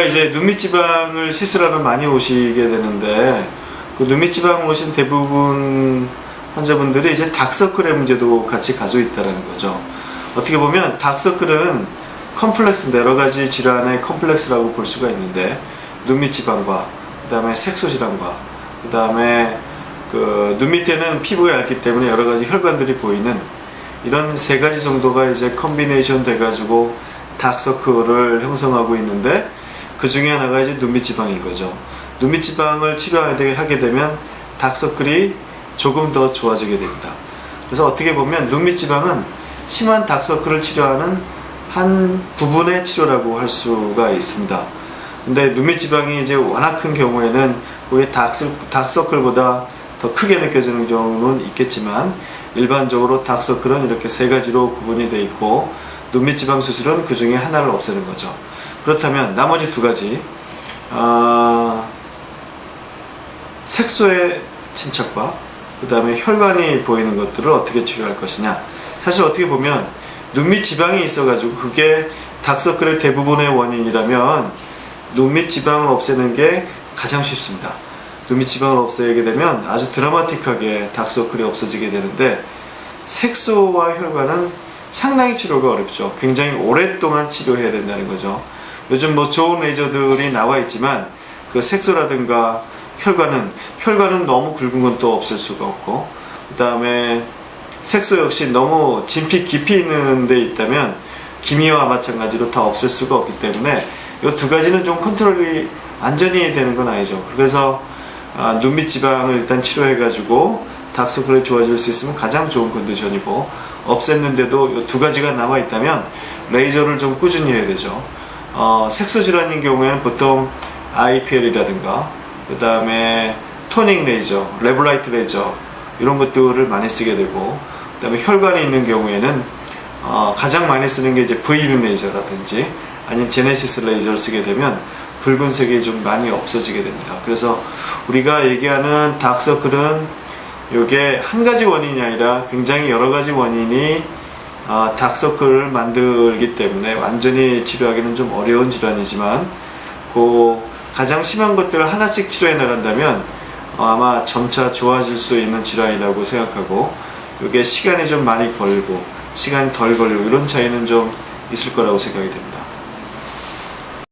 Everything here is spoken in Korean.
이제 눈밑지방을 시술하러 많이 오시게 되는데, 그 눈밑지방 오신 대부분 환자분들이 이제 다크서클의 문제도 같이 가지고 있다는 거죠. 어떻게 보면 다크서클은 컴플렉스인데, 여러 가지 질환의 컴플렉스라고 볼 수가 있는데, 눈밑지방과 그 다음에 색소질환과 그 다음에 그 눈 밑에는 피부가 얇기 때문에 여러 가지 혈관들이 보이는 이런 세 가지 정도가 이제 컨비네이션 돼가지고 다크서클을 형성하고 있는데, 그 중에 하나가 이제 눈밑지방인 거죠. 눈밑지방을 치료하게 되면 다크서클이 조금 더 좋아지게 됩니다. 그래서 어떻게 보면 눈밑지방은 심한 다크서클을 치료하는 한 부분의 치료라고 할 수가 있습니다. 근데 눈밑지방이 이제 워낙 큰 경우에는 그게 다크서클보다 더 크게 느껴지는 경우는 있겠지만, 일반적으로 다크서클은 이렇게 세 가지로 구분이 되어 있고, 눈밑지방 수술은 그 중에 하나를 없애는 거죠. 그렇다면 나머지 두 가지, 색소의 침착과 그 다음에 혈관이 보이는 것들을 어떻게 치료할 것이냐. 사실 어떻게 보면 눈밑지방이 있어가지고 그게 다크서클의 대부분의 원인이라면 눈밑지방을 없애는 게 가장 쉽습니다. 눈밑지방을 없애게 되면 아주 드라마틱하게 다크서클이 없어지게 되는데, 색소와 혈관은 상당히 치료가 어렵죠. 굉장히 오랫동안 치료해야 된다는 거죠. 요즘 뭐 좋은 레이저들이 나와 있지만 그 색소라든가 혈관은 너무 굵은 건 또 없앨 수가 없고, 그 다음에 색소 역시 너무 진피 깊이 있는 데 있다면 기미와 마찬가지로 다 없앨 수가 없기 때문에 이 두 가지는 좀 컨트롤이 완전히 되는 건 아니죠. 그래서 눈밑지방을 일단 치료해가지고 다크서클이 좋아질 수 있으면 가장 좋은 컨디션이고, 없앴는데도 이 두 가지가 남아있다면 레이저를 좀 꾸준히 해야 되죠. 색소 질환인 경우에는 보통 IPL이라든가 그 다음에 토닝 레이저, 레블라이트 레이저 이런 것들을 많이 쓰게 되고, 그 다음에 혈관이 있는 경우에는 가장 많이 쓰는 게 이제 V빔 레이저라든지 아니면 제네시스 레이저를 쓰게 되면 붉은색이 좀 많이 없어지게 됩니다. 그래서 우리가 얘기하는 다크서클은 이게 한 가지 원인이 아니라 굉장히 여러 가지 원인이 다크서클을 만들기 때문에 완전히 치료하기는 좀 어려운 질환이지만, 그 가장 심한 것들을 하나씩 치료해 나간다면 아마 점차 좋아질 수 있는 질환이라고 생각하고, 이게 시간이 좀 많이 걸리고 시간이 덜 걸리고 이런 차이는 좀 있을 거라고 생각이 됩니다.